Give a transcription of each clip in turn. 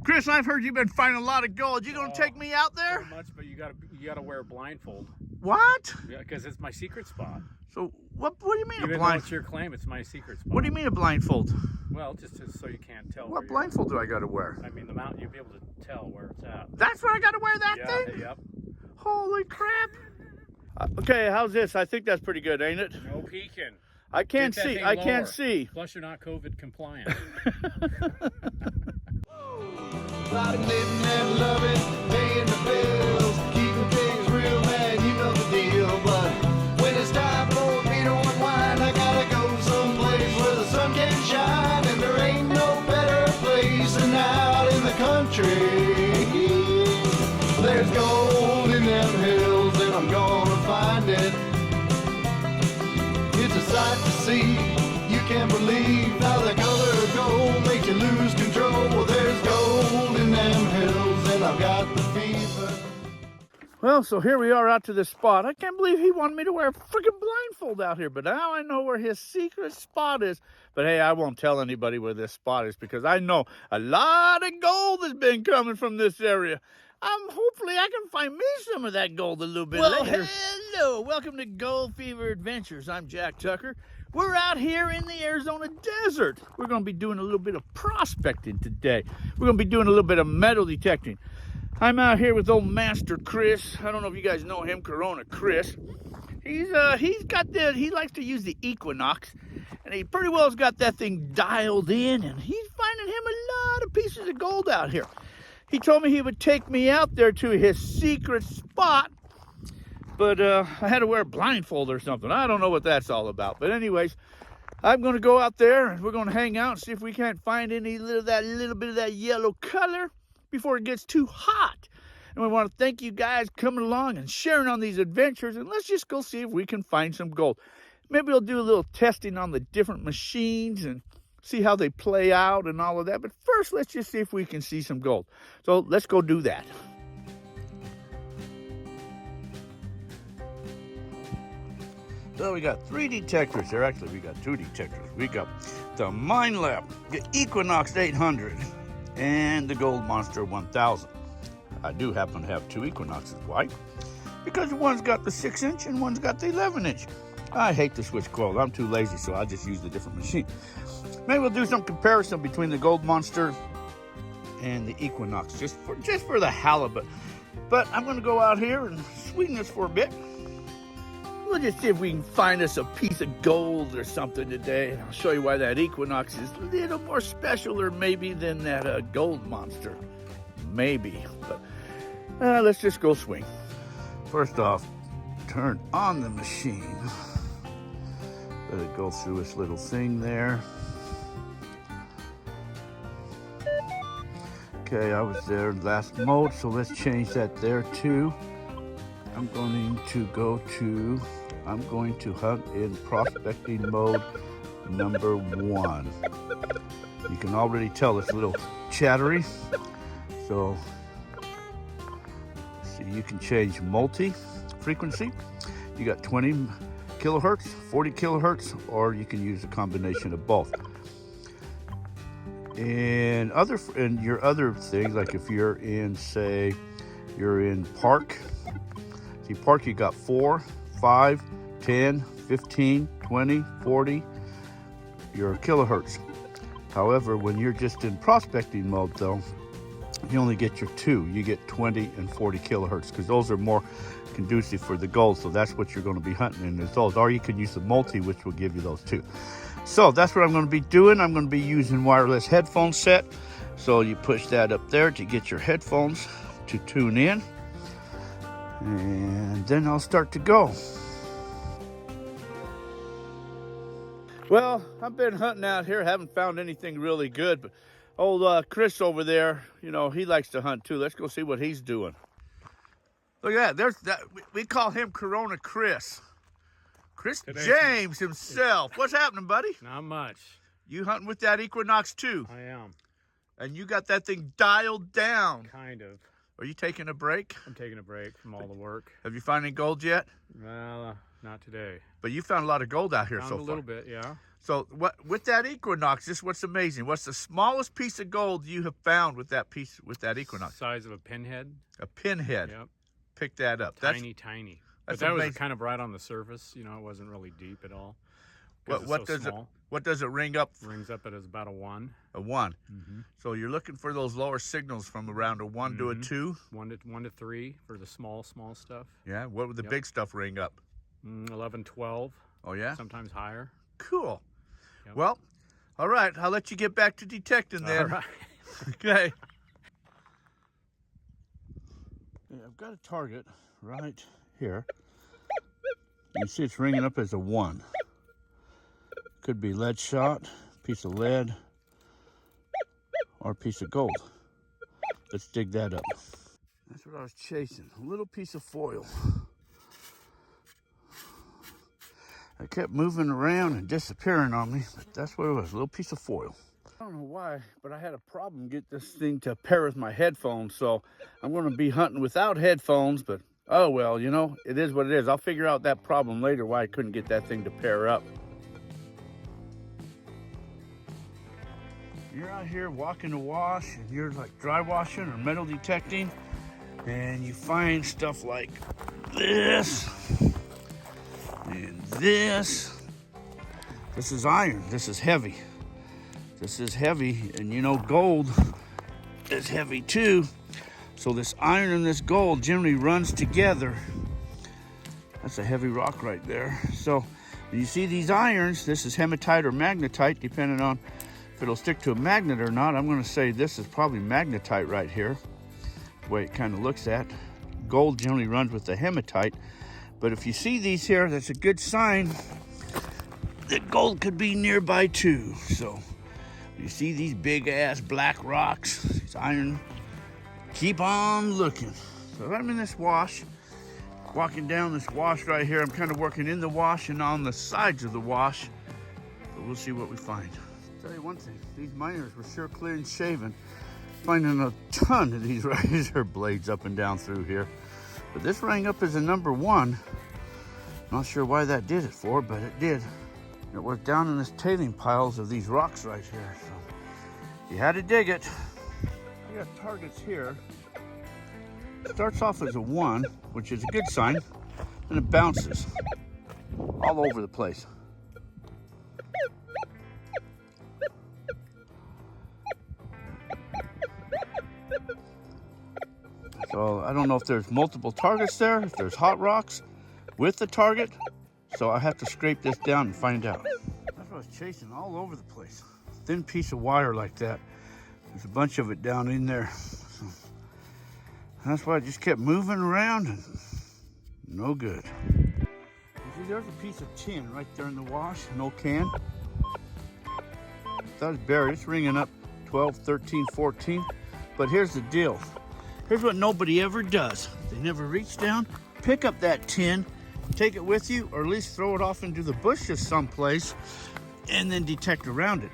Chris, I've heard you've been finding a lot of gold. You gonna take me out there? Pretty much, but you gotta wear a blindfold. What? Yeah, because it's my secret spot. So what do you mean Even a blindfold? though it's your claim, it's my secret spot. What do you mean a blindfold? Well, just so you can't tell. What blindfold do I gotta wear? I mean, the mountain, you'll be able to tell where it's at. That's where I gotta wear that thing? Yep. Holy crap. Okay, how's this? I think that's pretty good, ain't it? No peeking. I can't see. I can't see. Plus, you're not COVID compliant. About living and loving, paying the bills, keeping things real, man, you know the deal. But when it's time for me to unwind, I gotta go someplace where the sun can shine, and there ain't no better place than out in the country. There's gold in them hills, and I'm gonna find it. It's a sight to see. You can't believe how the color of gold makes you lose control. Well, there's gold in them hills, and I've got the fever. Well, so here we are out to this spot. I can't believe he wanted me to wear a freaking blindfold out here, but now I know where his secret spot is. But hey, I won't tell anybody where this spot is because I know a lot of gold has been coming from this area. Hopefully I can find me some of that gold a little bit later. Hello, welcome to Gold Fever Adventures. I'm Jack Tucker. We're out here in the Arizona desert. We're going to be doing a little bit of prospecting today. We're going to be doing a little bit of metal detecting. I'm out here with old Master Chris. I don't know if you guys know him, Corona Chris. He likes to use the Equinox, and he pretty well has got that thing dialed in, and he's finding him a lot of pieces of gold out here. He told me he would take me out there to his secret spot, but I had to wear a blindfold or something. I don't know what that's all about. But anyways, I'm going to go out there and we're going to hang out and see if we can't find any little bit of that yellow color before it gets too hot. And we want to thank you guys coming along and sharing on these adventures. And let's just go see if we can find some gold. Maybe we'll do a little testing on the different machines and see how they play out and all of that. But first, let's just see if we can see some gold. So let's go do that. So we got 3 detectors here. Actually, we got 2 detectors. We got the Minelab, the Equinox 800, and the Gold Monster 1000. I do happen to have 2 Equinoxes. Why? Because one's got the 6-inch and one's got the 11-inch. I hate to switch coils. I'm too lazy, so I'll just use the different machine. Maybe we'll do some comparison between the Gold Monster and the Equinox, just for the halibut. But I'm going to go out here and swing this for a bit. We'll just see if we can find us a piece of gold or something today. I'll show you why that Equinox is a little more special, or maybe than that Gold Monster. Maybe. But let's just go swing. First off, turn on the machine. Let it go through this little thing there. Okay, I was there last mode, so let's change that there too. I'm going to hunt in prospecting mode number 1. You can already tell it's a little chattery. So, see, you can change multi-frequency. You got 20 kilohertz, 40 kilohertz, or you can use a combination of both. And your other things, like if you're in, say, you're in park. See, park, you got 4, 5, 10, 15, 20, 40, your kilohertz. However, when you're just in prospecting mode, though, you only get your 2. You get 20 and 40 kilohertz because those are more conducive for the gold. So that's what you're going to be hunting in, is those. Or you can use the multi, which will give you those 2. So that's what I'm going to be doing. I'm going to be using wireless headphone set. So you push that up there to get your headphones to tune in. And then I'll start to go. Well, I've been hunting out here. Haven't found anything really good. But old Chris over there, you know, he likes to hunt too. Let's go see what he's doing. Look at that. There's that. We call him Corona Chris. Chris James himself. What's happening, buddy? Not much. You hunting with that Equinox too? I am. And you got that thing dialed down. Kind of. Are you taking a break? I'm taking a break from all the work. Have you found any gold yet? Well, not today. But you found a lot of gold out here Found so a far. little bit, yeah. So what with that Equinox, this is what's amazing. What's the smallest piece of gold you have found with that Equinox? Size of a pinhead. A pinhead. Yep. Pick that up. Tiny, tiny. But That's that amazing. was kind of right on the surface. You know, it wasn't really deep at all. What does it ring up? Rings up at about a 1. A 1. Mm-hmm. So you're looking for those lower signals from around a 1 to a 2. 1 to 3 for the small stuff. Yeah. What would the big stuff ring up? 11, 12. Oh yeah. Sometimes higher. Cool. Yep. Well, all right. I'll let you get back to detecting then. All right. Okay. Yeah, I've got a target right here. You see it's ringing up as a 1. Could be lead shot, piece of lead, or a piece of gold. Let's dig that up. That's what I was chasing, a little piece of foil. I kept moving around and disappearing on me, but that's what it was, a little piece of foil. I don't know why, but I had a problem getting this thing to pair with my headphones, so I'm going to be hunting without headphones, but oh well, you know, it is what it is. I'll figure out that problem later, why I couldn't get that thing to pair up. You're out here walking the wash, and you're like dry washing or metal detecting, and you find stuff like this, and this. This is iron, this is heavy. This is heavy, and you know gold is heavy too. So this iron and this gold generally runs together. That's a heavy rock right there. So when you see these irons, this is hematite or magnetite, depending on if it'll stick to a magnet or not. I'm gonna say this is probably magnetite right here, the way it kind of looks at. Gold generally runs with the hematite, but if you see these here, that's a good sign that gold could be nearby too. So you see these big ass black rocks, these iron, keep on looking. So I'm in this wash, walking down this wash right here. I'm kind of working in the wash and on the sides of the wash. So we'll see what we find. I'll tell you one thing, these miners were sure clean shaven. Finding a ton of these razor blades up and down through here. But this rang up as a number 1. Not sure why that did it for, but it did. It was down in this tailing piles of these rocks right here. So you had to dig it. I got targets here. It starts off as a 1, which is a good sign, and it bounces all over the place. So I don't know if there's multiple targets there, if there's hot rocks with the target. So I have to scrape this down and find out. That's what I was chasing all over the place. Thin piece of wire like that. There's a bunch of it down in there. So that's why I just kept moving around and no good. You see, there's a piece of tin right there in the wash, an old can. That was buried. It's ringing up 12, 13, 14. But here's the deal. Here's what nobody ever does. They never reach down, pick up that tin, take it with you, or at least throw it off into the bushes someplace, and then detect around it.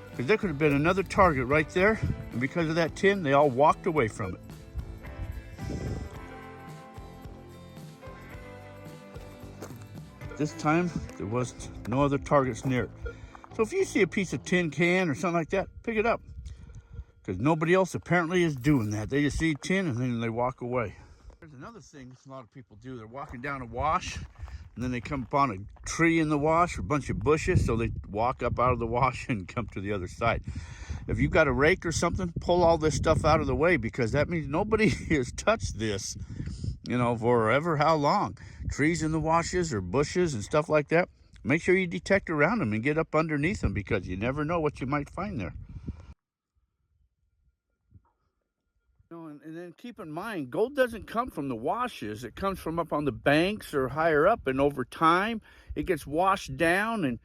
Because there could have been another target right there, and because of that tin, they all walked away from it. This time, there was no other targets near it. So if you see a piece of tin can or something like that, pick it up. Because nobody else apparently is doing that. They just see tin and then they walk away. There's another thing a lot of people do. They're walking down a wash, and then they come upon a tree in the wash or a bunch of bushes, so they walk up out of the wash and come to the other side. If you've got a rake or something, pull all this stuff out of the way, because that means nobody has touched this, you know, for ever how long. Trees in the washes or bushes and stuff like that. Make sure you detect around them and get up underneath them, because you never know what you might find there. And then keep in mind, gold doesn't come from the washes. It comes from up on the banks or higher up, and over time it gets washed down and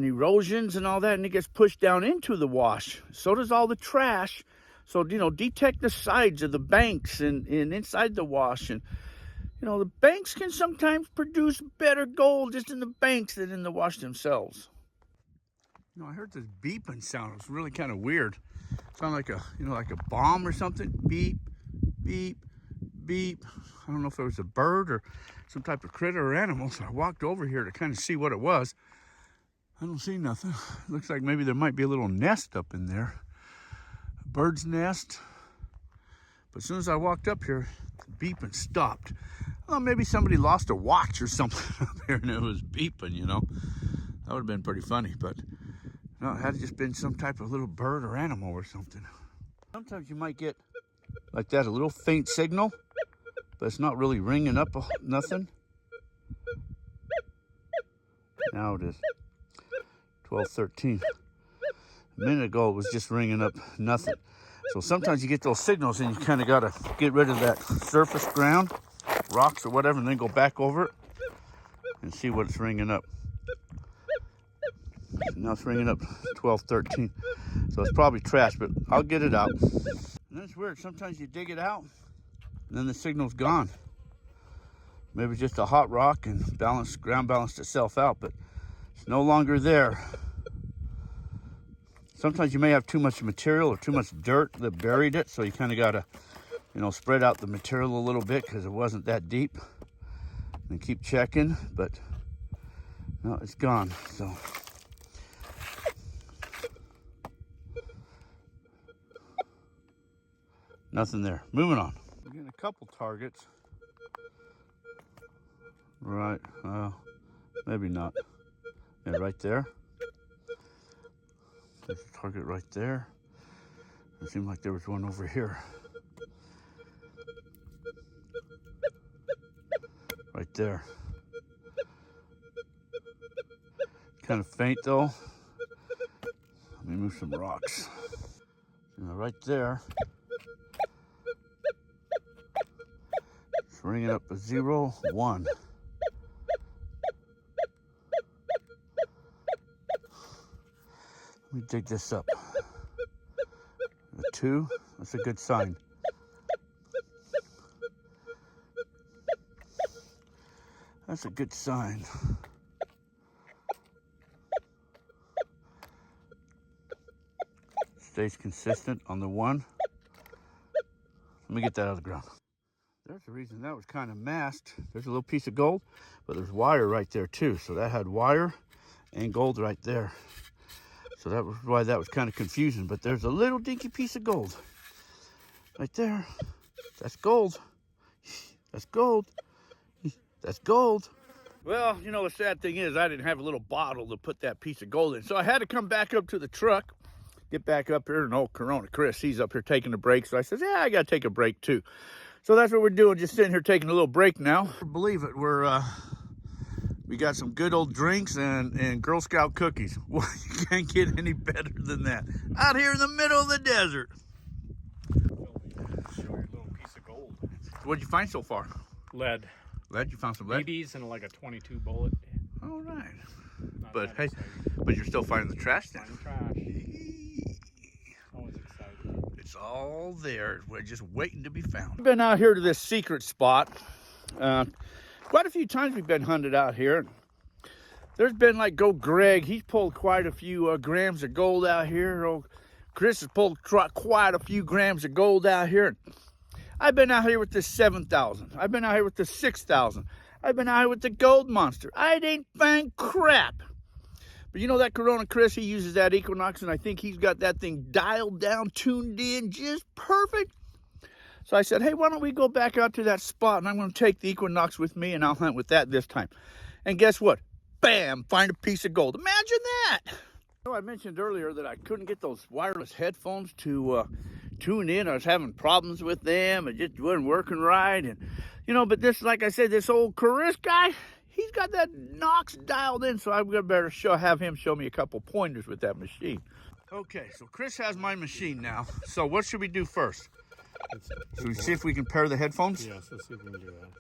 erosions and all that, and it gets pushed down into the wash. So does all the trash. So, you know, detect the sides of the banks and inside the wash. And, you know, the banks can sometimes produce better gold just in the banks than in the wash themselves. You know, I heard this beeping sound. It was really kind of weird. Sound like a, you know, like a bomb or something. Beep, beep, beep. I don't know if it was a bird or some type of critter or animal. So I walked over here to kind of see what it was. I don't see nothing. Looks like maybe there might be a little nest up in there. A bird's nest. But as soon as I walked up here, the beeping stopped. Well, maybe somebody lost a watch or something up here and it was beeping, you know. That would have been pretty funny, but no, it had just been some type of little bird or animal or something. Sometimes you might get like that, a little faint signal, but it's not really ringing up nothing. Now it is 12:13. A minute ago it was just ringing up nothing. So sometimes you get those signals and you kind of got to get rid of that surface ground, rocks or whatever, and then go back over it and see what it's ringing up. Now it's ringing up 12:13. So it's probably trash, but I'll get it out. And then it's weird. Sometimes you dig it out and then the signal's gone. Maybe just a hot rock and ground balanced itself out, but it's no longer there. Sometimes you may have too much material or too much dirt that buried it, so you kind of got to, you know, spread out the material a little bit because it wasn't that deep. And keep checking, but no, it's gone. So nothing there. Moving on. We're getting a couple targets. Right, maybe not. Yeah, right there. There's a target right there. It seemed like there was one over here. Right there. Kind of faint though. Let me move some rocks. Right there. It's ringing up a 0, 1. Let me dig this up. A 2, that's a good sign. That's a good sign. Stays consistent on the 1. Let me get that out of the ground. There's the reason that was kind of masked. There's a little piece of gold, but there's wire right there too. So that had wire and gold right there. So that was why that was kind of confusing. But there's a little dinky piece of gold right there. That's gold. That's gold. That's gold. Well, you know, the sad thing is I didn't have a little bottle to put that piece of gold in. So I had to come back up to the truck, get back up here, and old Corona Chris, he's up here taking a break. So I said, yeah, I got to take a break too. So that's what we're doing, just sitting here taking a little break now. Believe it, we got some good old drinks and Girl Scout cookies. Well, you can't get any better than that. Out here in the middle of the desert. Show your little piece of gold. What'd you find so far? Lead. Lead? You found some lead? BBs and like a 22 bullet. All right. Not But bad, hey, exciting. but you're still finding the trash then. Finding trash. Always exciting. It's all there. We're just waiting to be found. We've been out here to this secret spot. Quite a few times we've been hunted out here. There's been like Greg. He's pulled quite a few grams of gold out here. Old Chris has pulled quite a few grams of gold out here. I've been out here with the 7,000. I've been out here with the 6,000. I've been out here with the gold monster. I ain't found crap. But you know that Corona Chris, he uses that Equinox, and I think he's got that thing dialed down, tuned in, just perfect. So I said, hey, why don't we go back out to that spot, and I'm going to take the Equinox with me, and I'll hunt with that this time. And guess what? Bam! Find a piece of gold. Imagine that! So I mentioned earlier that I couldn't get those wireless headphones to tune in. I was having problems with them. It just wasn't working right. And, you know, but this, like I said, this old Chris guy, he's got that Knox dialed in, so I'm going to better have him show me a couple pointers with that machine. Okay, so Chris has my machine now. So what should we do first? Should we see if we can pair the headphones? Yes, let's see if we can do that.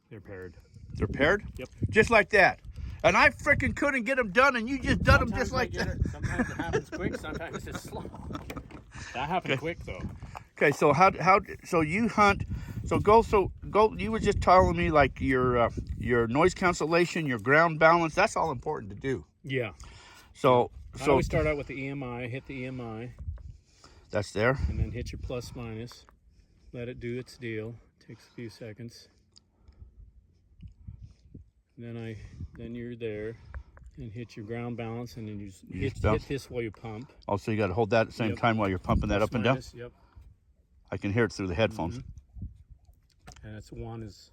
They're paired. They're paired? Yep. Just like that. And I freaking couldn't get them done, and you just done them just like that. Sometimes it happens quick, sometimes it's slow. That happened quick though. Okay, so so you hunt, so you were just telling me like your noise cancellation, your ground balance, that's all important to do. Yeah. So I always start out with the EMI, hit the EMI. That's there. And then hit your plus minus. Let it do its deal. Takes a few seconds. Then you're there, and hit your ground balance, and then you just hit this while you pump. Oh, so you got to hold that at the same time while you're pumping that up and down? Yep. I can hear it through the headphones. And that's one is.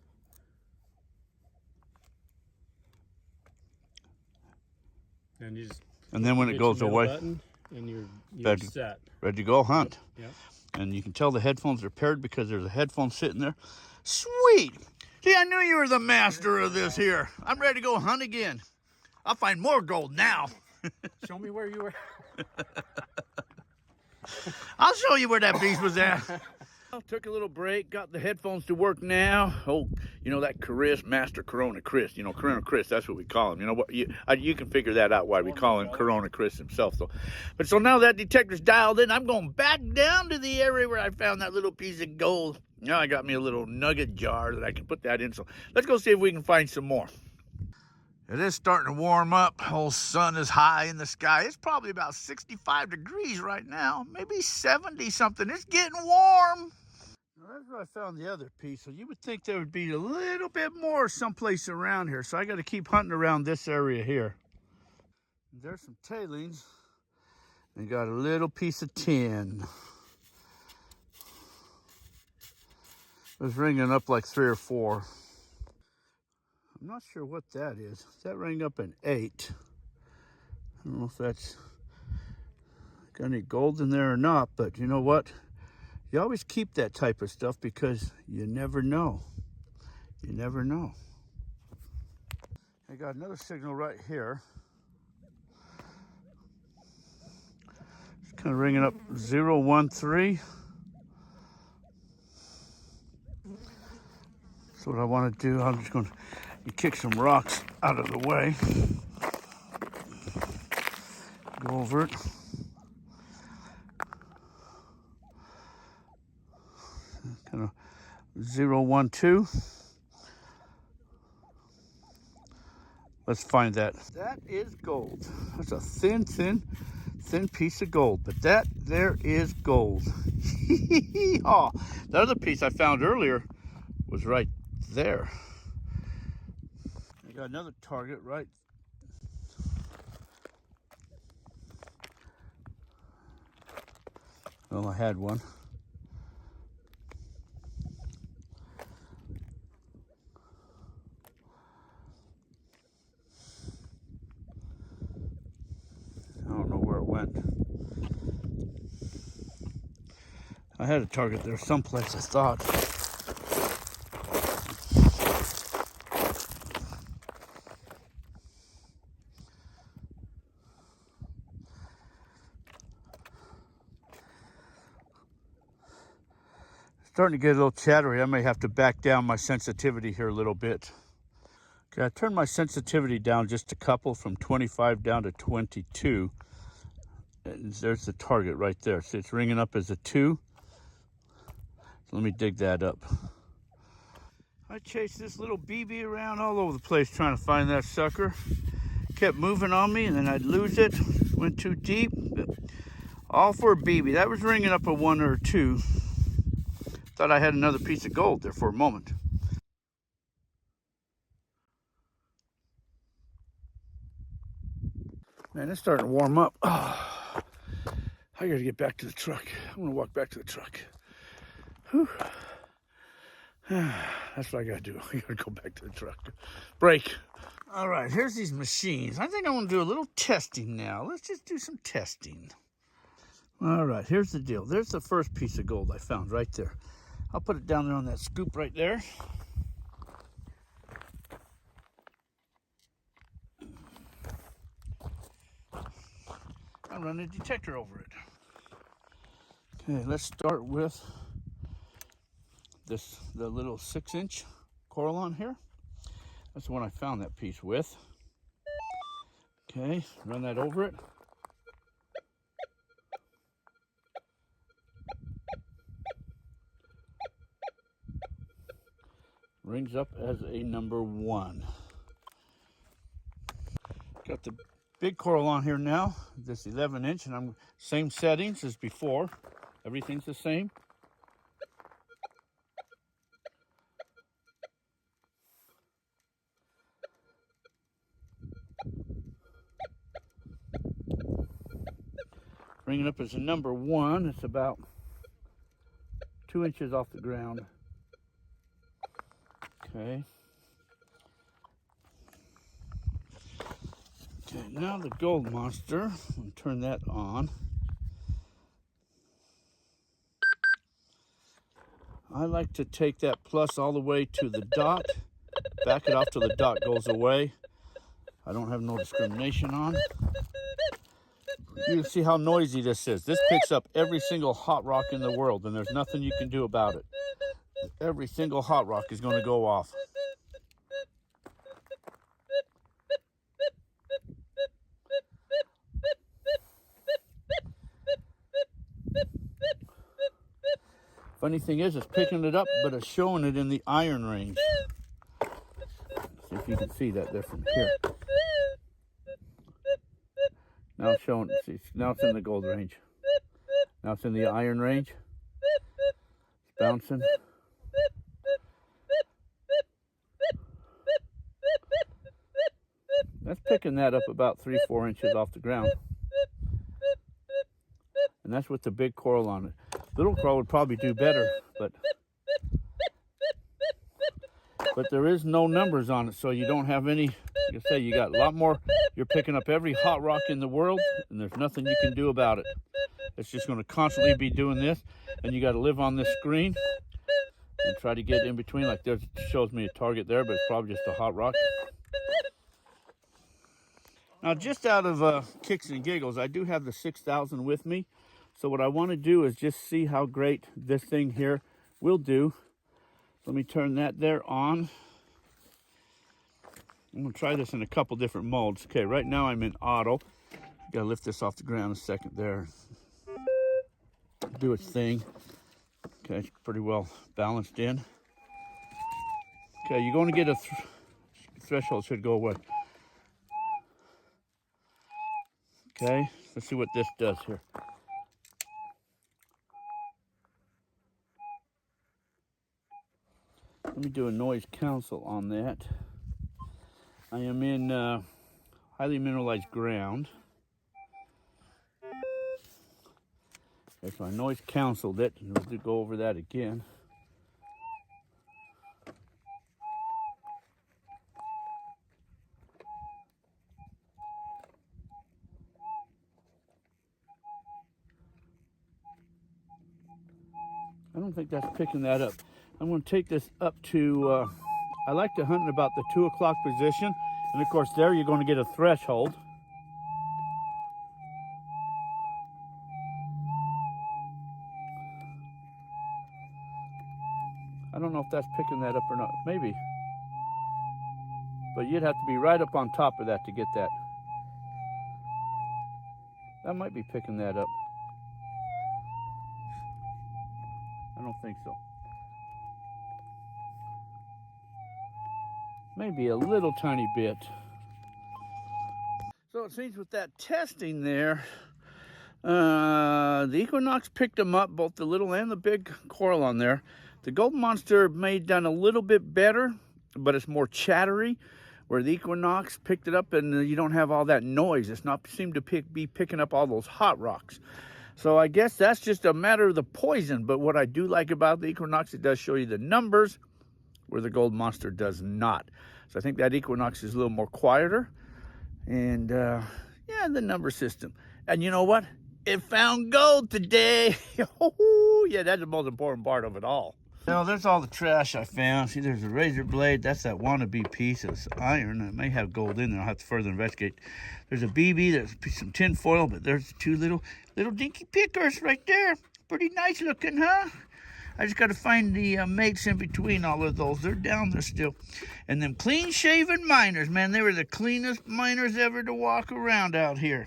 And you just. And then when it goes away, button, and you're set. Ready to go hunt. Yep. And you can tell the headphones are paired because there's a headphone sitting there. Sweet. See, I knew you were the master of this here. I'm ready to go hunt again. I'll find more gold now. Show me where you were. I'll show you where that beast was at. Took a little break, got the headphones to work now. Oh, you know that Chris, Master Corona Chris. You know, Corona Chris, that's what we call him. You know what? You can figure that out why we call him Corona Chris himself. So now that detector's dialed in, I'm going back down to the area where I found that little piece of gold. Now I got me a little nugget jar that I can put that in. So let's go see if we can find some more. It is starting to warm up. The whole sun is high in the sky. It's probably about 65 degrees right now, maybe 70 something. It's getting warm. Now, that's where I found the other piece. So you would think there would be a little bit more someplace around here. So I got to keep hunting around this area here. There's some tailings. And got a little piece of tin. It was ringing up like 3 or 4. I'm not sure what that is. That rang up an 8. I don't know if that's got any gold in there or not, but you know what? You always keep that type of stuff because you never know. You never know. I got another signal right here. It's kind of ringing up 013. That's what I want to do. I'm just going to kick some rocks out of the way. Go over it. Kind of 012. Let's find that. That is gold. That's a thin piece of gold. But that there is gold. Oh, the other piece I found earlier was right there. I got another target right. Well, I had one. I don't know where it went. I had a target there someplace, I thought. Starting to get a little chattery. I may have to back down my sensitivity here a little bit. Okay, I turned my sensitivity down just a couple, from 25 down to 22. And there's the target right there. See, it's ringing up as a 2. So let me dig that up. I chased this little BB around all over the place trying to find that sucker. Kept moving on me and then I'd lose it. Went too deep. All for a BB. That was ringing up a 1 or a 2. Thought I had another piece of gold there for a moment. Man, it's starting to warm up. Oh, I gotta get back to the truck. I'm gonna walk back to the truck. Whew. That's what I gotta do. I gotta go back to the truck. Break. All right, here's these machines. I think I want to do a little testing now. Let's just do some testing. All right, here's the deal. There's the first piece of gold I found right there. I'll put it down there on that scoop right there. I'll run a detector over it. Okay, let's start with the little 6-inch coral on here. That's the one I found that piece with. Okay, run that over it. Rings up as a number 1. Got the big coral on here now, this 11-inch, and I'm same settings as before. Everything's the same. Bringing up as a number 1. It's about 2 inches off the ground. Okay. Okay, now the gold monster. I'm going to turn that on. I like to take that plus all the way to the dot, back it off till the dot goes away. I don't have no discrimination on. You can see how noisy this is. This picks up every single hot rock in the world, and there's nothing you can do about it. Every single hot rock is going to go off. Funny thing is, it's picking it up, but it's showing it in the iron range. See if you can see that there from here. Now it's showing, see, now it's in the gold range. Now it's in the iron range. It's bouncing. That's picking that up about 3-4 inches off the ground. And that's with the big coral on it. Little coral would probably do better, but there is no numbers on it, so you don't have any. Like I say, you got a lot more. You're picking up every hot rock in the world, and there's nothing you can do about it. It's just going to constantly be doing this, and you got to live on this screen and try to get in between. Like there shows me a target there, but it's probably just a hot rock. Now, just out of kicks and giggles, I do have the 6000 with me. So what I want to do is just see how great this thing here will do. Let me turn that there on. I'm going to try this in a couple different modes. Okay, right now I'm in auto. Got to lift this off the ground a second there. Do its thing. Okay, it's pretty well balanced in. Okay, you're going to get a threshold should go away. Okay, let's see what this does here. Let me do a noise cancel on that. I am in highly mineralized ground. Okay, so I noise canceled it, and we'll go over that again. I don't think that's picking that up. I'm going to take this up to, I like to hunt in about the 2 o'clock position. And of course there you're going to get a threshold. I don't know if that's picking that up or not. Maybe. But you'd have to be right up on top of that to get that. That might be picking that up. I don't think so. Maybe a little tiny bit. So it seems with that testing there, the Equinox picked them up, both the little and the big coral on there. The gold monster may have done a little bit better, but it's more chattery, where the Equinox picked it up and you don't have all that noise. It's not seem to be picking up all those hot rocks. So I guess that's just a matter of the poison. But what I do like about the Equinox, it does show you the numbers, where the gold monster does not. So I think that Equinox is a little more quieter. And yeah, the number system. And you know what? It found gold today. Yeah, that's the most important part of it all. Now, there's all the trash I found. See, there's a razor blade. That's that wannabe piece of iron. It may have gold in there. I'll have to further investigate. There's a BB. There's some tin foil, but there's 2 little dinky pickers right there. Pretty nice looking, huh? I just got to find the mates in between all of those. They're down there still. And them clean-shaven miners, man. They were the cleanest miners ever to walk around out here.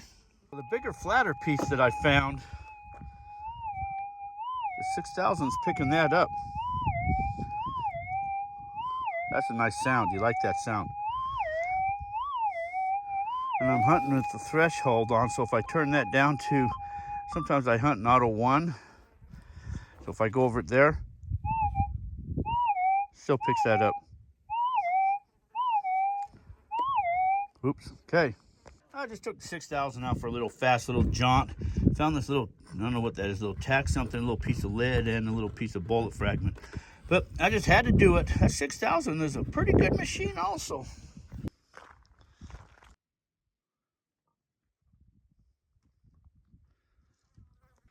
The bigger, flatter piece that I found, the 6000's picking that up. That's a nice sound. You like that sound. And I'm hunting with the threshold on, so if I turn that down to, sometimes I hunt in auto 1. So if I go over it there, still picks that up. Oops, okay. I just took the 6000 out for a little fast little jaunt. Found this little, I don't know what that is, little tack something, a little piece of lead and a little piece of bullet fragment. But I just had to do it. That 6,000 is a pretty good machine also.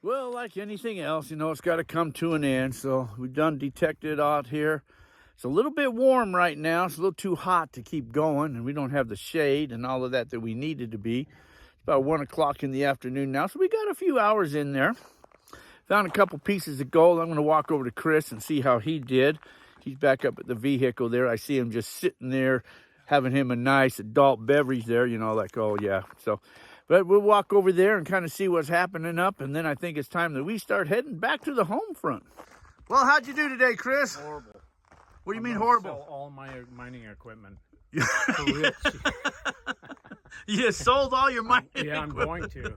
Well, like anything else, you know, it's got to come to an end. So we've done detected out here. It's a little bit warm right now. It's a little too hot to keep going, and we don't have the shade and all of that that we needed to be. It's about 1 o'clock in the afternoon now, so we got a few hours in there. Found a couple pieces of gold. I'm going to walk over to Chris and see how he did. He's back up at the vehicle there. I see him just sitting there, having him a nice adult beverage there, you know, like, oh, yeah. So, but we'll walk over there and kind of see what's happening up, and then I think it's time that we start heading back to the home front. Well, how'd you do today, Chris? Horrible. What do you mean horrible? Sell all my mining equipment. For real. You just sold all your mining Yeah, I'm going to.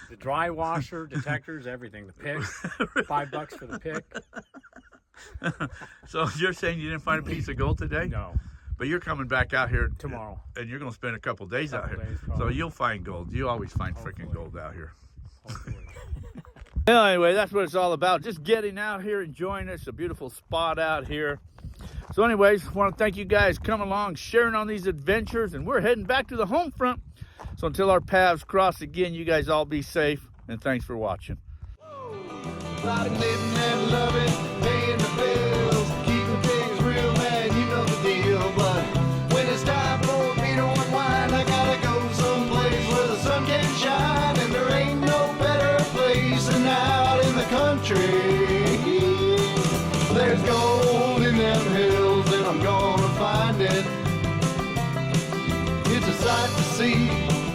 The dry washer, detectors, everything. The pick, $5 for the pick. So you're saying you didn't find a piece of gold today? No. But you're coming back out here Tomorrow. and you're going to spend a couple days out here. So probably. you'll find gold. You always find freaking Hopefully. gold out here. Hopefully. Well, anyway, that's what it's all about. Just getting out here, enjoying it. It's a beautiful spot out here. So anyways, I want to thank you guys coming along, sharing on these adventures, and we're heading back to the home front. So until our paths cross again, you guys all be safe, and thanks for watching. About living and loving, paying the bills, keeping things real, man, you know the deal. But when it's time for me to unwind, I gotta go someplace where the sun can shine, and there ain't no better place than out in the country. There's gold in them hills, and I'm gonna find it. It's a sight to see.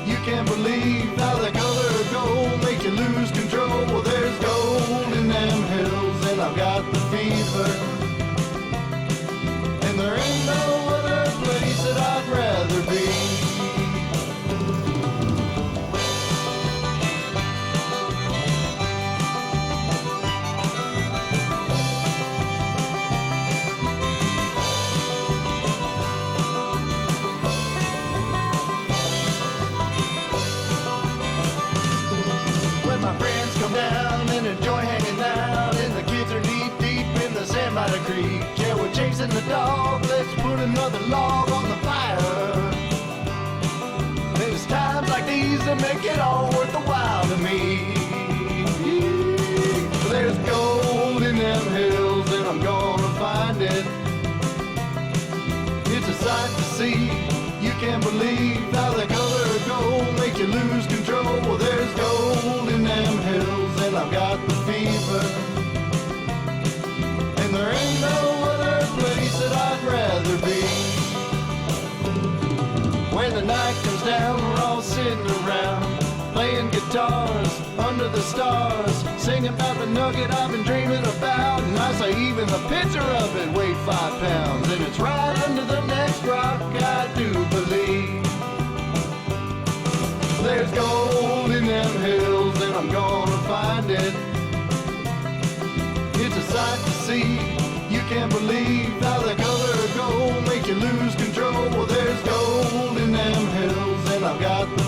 You can't believe how the color of gold makes you lose control. Well, there's gold in them hills, and I've got the fever. And there ain't no other place that I'd rather be. My friends come down and enjoy hanging out, and the kids are knee deep in the sand by the creek. Yeah, we're chasing the dog, let's put another log on the fire. There's times like these that make it all worth the while to me. There's gold in them hills, and I'm gonna find it. It's a sight to see. You can't believe how the color of gold makes you lose control. Well, there's gold in them hills, and I've got the fever. And there ain't no other place that I'd rather be. When the night comes down, we're all sitting around, playing guitars under the stars, singing about the nugget I've been dreaming about. And I say even the picture of it weighed 5 pounds, and it's right under the next rock, I do believe. There's gold in them hills, and I'm gonna find it. It's a sight to see. You can't believe how the color of gold makes you lose control. Well, there's gold in them hills, and I've got the